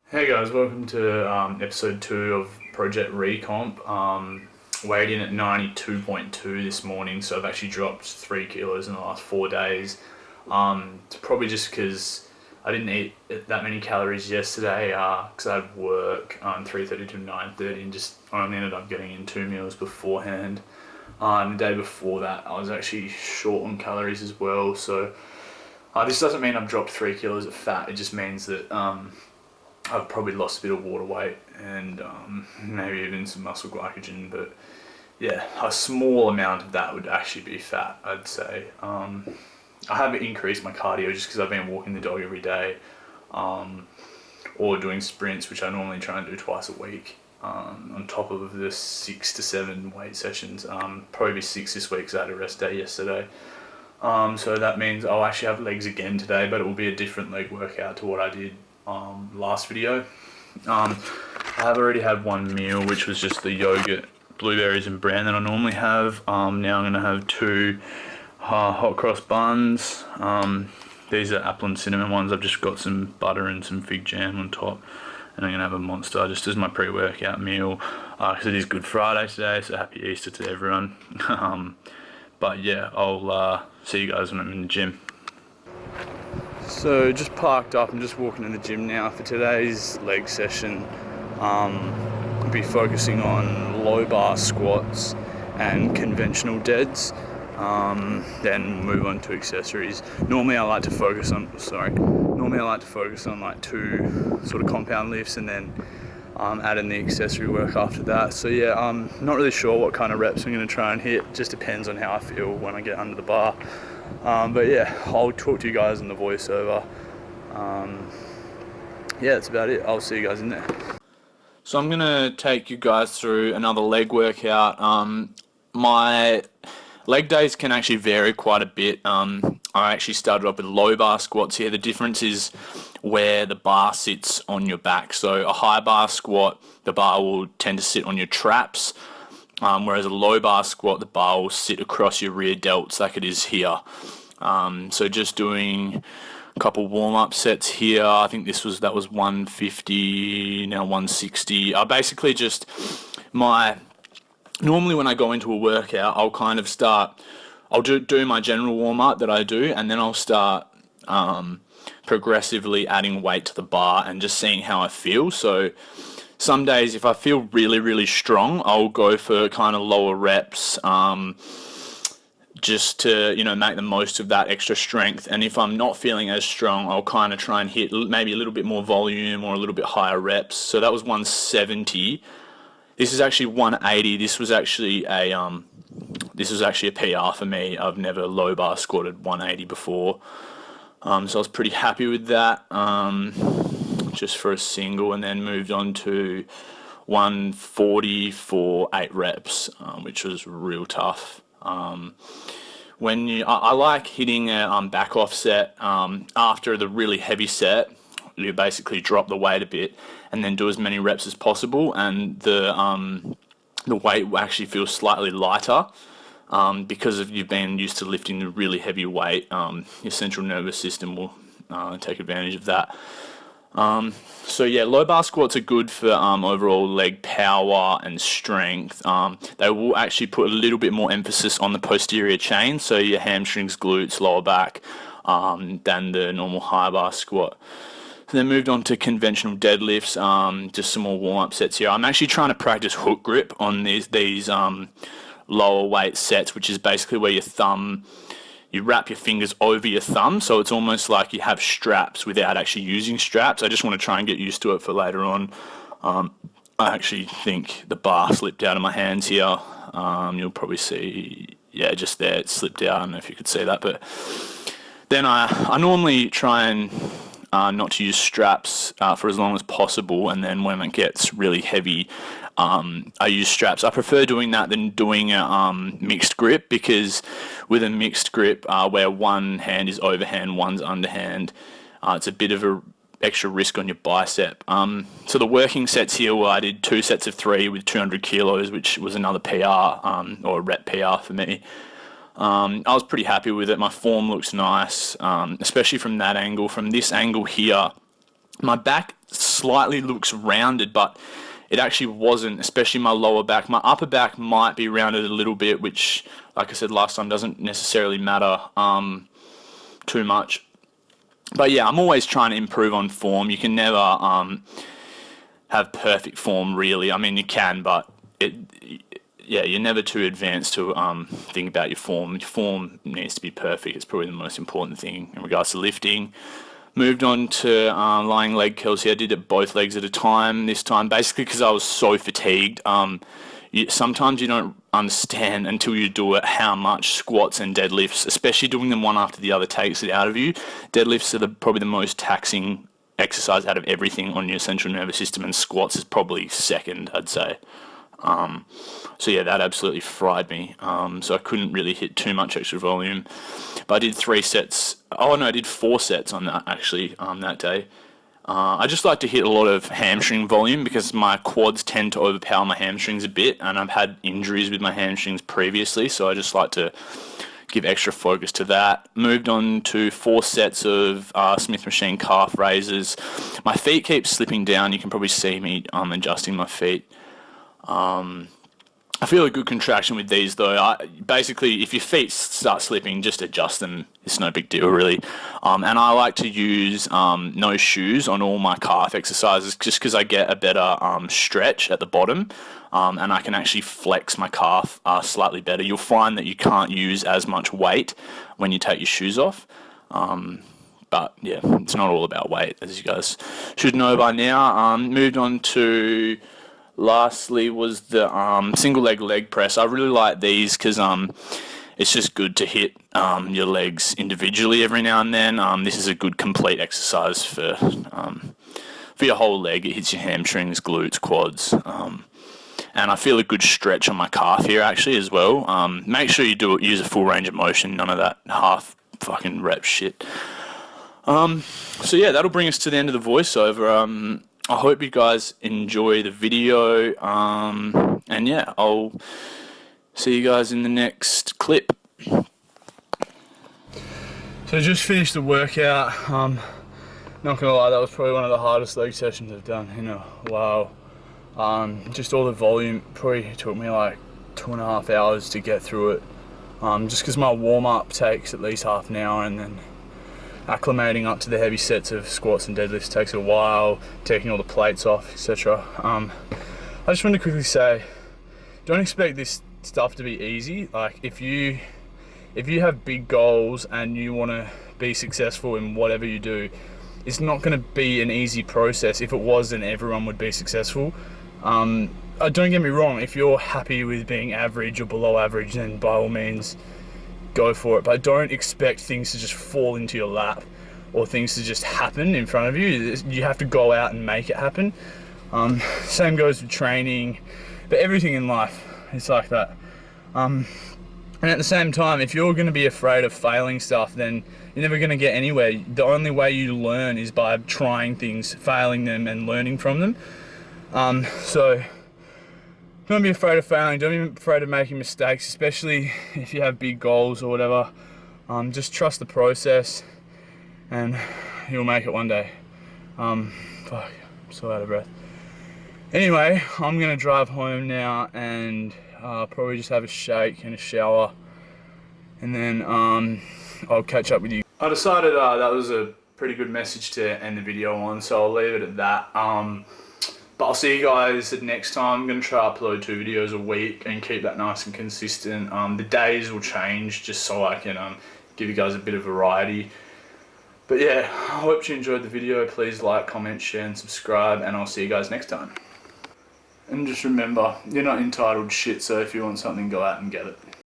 Hey guys, welcome to episode 2 of Project Recomp. Weighed in at 92.2 this morning, so I've actually dropped 3 kilos in the last 4 days. It's probably just because I didn't eat that many calories yesterday because I had work 3:30 to 9:30 and just I only ended up getting in 2 meals beforehand. And the day before that, I was actually short on calories as well, so this doesn't mean I've dropped 3 kilos of fat, it just means that I've probably lost a bit of water weight and maybe even some muscle glycogen, but yeah, a small amount of that would actually be fat, I'd say. I haven't increased my cardio just because I've been walking the dog every day or doing sprints, which I normally try and do twice a week. On top of the 6 to 7 weight sessions, probably 6 this week because I had a rest day yesterday. So that means I'll actually have legs again today, but it will be a different leg workout to what I did last video. I have already had one meal, which was just the yogurt, blueberries and bran that I normally have. Now I'm going to have 2 hot cross buns. These are apple and cinnamon ones. I've just got some butter and some fig jam on top. And I'm going to have a Monster just as my pre-workout meal because it is Good Friday today, so happy Easter to everyone. But yeah, I'll see you guys when I'm in the gym. So just parked up and just walking to the gym now for today's leg session. I'll be focusing on low bar squats and conventional deads. Then move on to accessories. Normally I like to focus on like 2 sort of compound lifts and then add in the accessory work after that. So yeah, I'm not really sure what kind of reps I'm going to try and hit. Just depends on how I feel when I get under the bar. But yeah, I'll talk to you guys in the voiceover. Yeah, that's about it. I'll see you guys in there. So I'm going to take you guys through another leg workout. My leg days can actually vary quite a bit. I actually started off with low bar squats here. The difference is where the bar sits on your back. So a high bar squat, the bar will tend to sit on your traps. Whereas a low bar squat, the bar will sit across your rear delts like it is here. So just doing a couple warm-up sets here. I think that was 150, now 160. I basically just, normally when I go into a workout, I'll do my general warm-up that I do, and then I'll start progressively adding weight to the bar and just seeing how I feel. So some days, if I feel really, really strong, I'll go for kind of lower reps, just to, make the most of that extra strength. And if I'm not feeling as strong, I'll kind of try and hit maybe a little bit more volume or a little bit higher reps. So that was 170. This is actually 180. This was actually a PR for me. I've never low bar squatted 180 before. So I was pretty happy with that. Just for a single, and then moved on to 140 for 8 reps, which was real tough. I like hitting a back off set after the really heavy set. You basically drop the weight a bit and then do as many reps as possible, and the weight will actually feel slightly lighter because of you've been used to lifting the really heavy weight. Your central nervous system will take advantage of that. So yeah, low bar squats are good for overall leg power and strength. They will actually put a little bit more emphasis on the posterior chain, so your hamstrings, glutes, lower back, than the normal high bar squat. So then moved on to conventional deadlifts, just some more warm-up sets here. I'm actually trying to practice hook grip on these lower weight sets, which is basically where you wrap your fingers over your thumb, so it's almost like you have straps without actually using straps. I just want to try and get used to it for later on. I actually think the bar slipped out of my hands here. You'll probably see, yeah, just there, it slipped out. I don't know if you could see that, but then I normally try and not to use straps for as long as possible, and then when it gets really heavy, I use straps. I prefer doing that than doing a mixed grip, because with a mixed grip where one hand is overhand, one's underhand, it's a bit of a extra risk on your bicep. So the working sets here I did 2 sets of 3 with 200 kilos, which was another PR or a rep PR for me. I was pretty happy with it. My form looks nice, especially from that angle. From this angle here, My back slightly looks rounded, but it actually wasn't, especially my lower back. My upper back might be rounded a little bit, which, like I said last time, doesn't necessarily matter too much. But yeah, I'm always trying to improve on form. You can never have perfect form, really. I mean, you can, but yeah, you're never too advanced to think about your form. Your form needs to be perfect. It's probably the most important thing in regards to lifting. Moved on to lying leg curls here. I did it both legs at a time this time, basically because I was so fatigued. Sometimes you don't understand until you do it how much squats and deadlifts, especially doing them one after the other, takes it out of you. Deadlifts are probably the most taxing exercise out of everything on your central nervous system, and squats is probably second, I'd say. So yeah, that absolutely fried me. So I couldn't really hit too much extra volume. But I did 3 sets. Oh no, I did 4 sets on that actually that day. I just like to hit a lot of hamstring volume because my quads tend to overpower my hamstrings a bit, and I've had injuries with my hamstrings previously, so I just like to give extra focus to that. Moved on to 4 sets of Smith machine calf raises. My feet keep slipping down. You can probably see me adjusting my feet. I feel a good contraction with these though. Basically, if your feet start slipping, just adjust them. It's no big deal really. And I like to use no shoes on all my calf exercises just because I get a better stretch at the bottom, and I can actually flex my calf slightly better. You'll find that you can't use as much weight when you take your shoes off. But yeah, it's not all about weight, as you guys should know by now. Moved on to... Lastly was the single leg press. I really like these because it's just good to hit your legs individually every now and then. This is a good complete exercise for your whole leg. It hits your hamstrings, glutes, quads, and I feel a good stretch on my calf here actually as well. Make sure you use a full range of motion, none of that half fucking rep shit. So yeah, that'll bring us to the end of the voiceover. I hope you guys enjoy the video, and yeah, I'll see you guys in the next clip. So I just finished the workout. Not gonna lie, that was probably one of the hardest leg sessions I've done in a while. Just all the volume probably took me like 2.5 hours to get through it. Just because my warm-up takes at least half an hour, and then acclimating up to the heavy sets of squats and deadlifts takes a while, taking all the plates off, etc. I just want to quickly say, don't expect this stuff to be easy. Like if you have big goals and you want to be successful in whatever you do, it's not going to be an easy process. If it was, then everyone would be successful. Don't get me wrong, if you're happy with being average or below average, then by all means go for it, but don't expect things to just fall into your lap or things to just happen in front of you. You have to go out and make it happen. Same goes with training, but everything in life is like that. And at the same time, if you're going to be afraid of failing stuff, then you're never going to get anywhere. The only way you learn is by trying things, failing them, and learning from them. So don't be afraid of failing, don't be afraid of making mistakes, especially if you have big goals or whatever. Just trust the process and you'll make it one day. Fuck, I'm so out of breath. Anyway, I'm gonna drive home now and probably just have a shake and a shower, and then I'll catch up with you. I decided that was a pretty good message to end the video on, so I'll leave it at that. But I'll see you guys next time. I'm going to try to upload 2 videos a week and keep that nice and consistent. The days will change just so I can give you guys a bit of variety. But yeah, I hope you enjoyed the video. Please like, comment, share and subscribe, and I'll see you guys next time. And just remember, you're not entitled shit, so if you want something, go out and get it.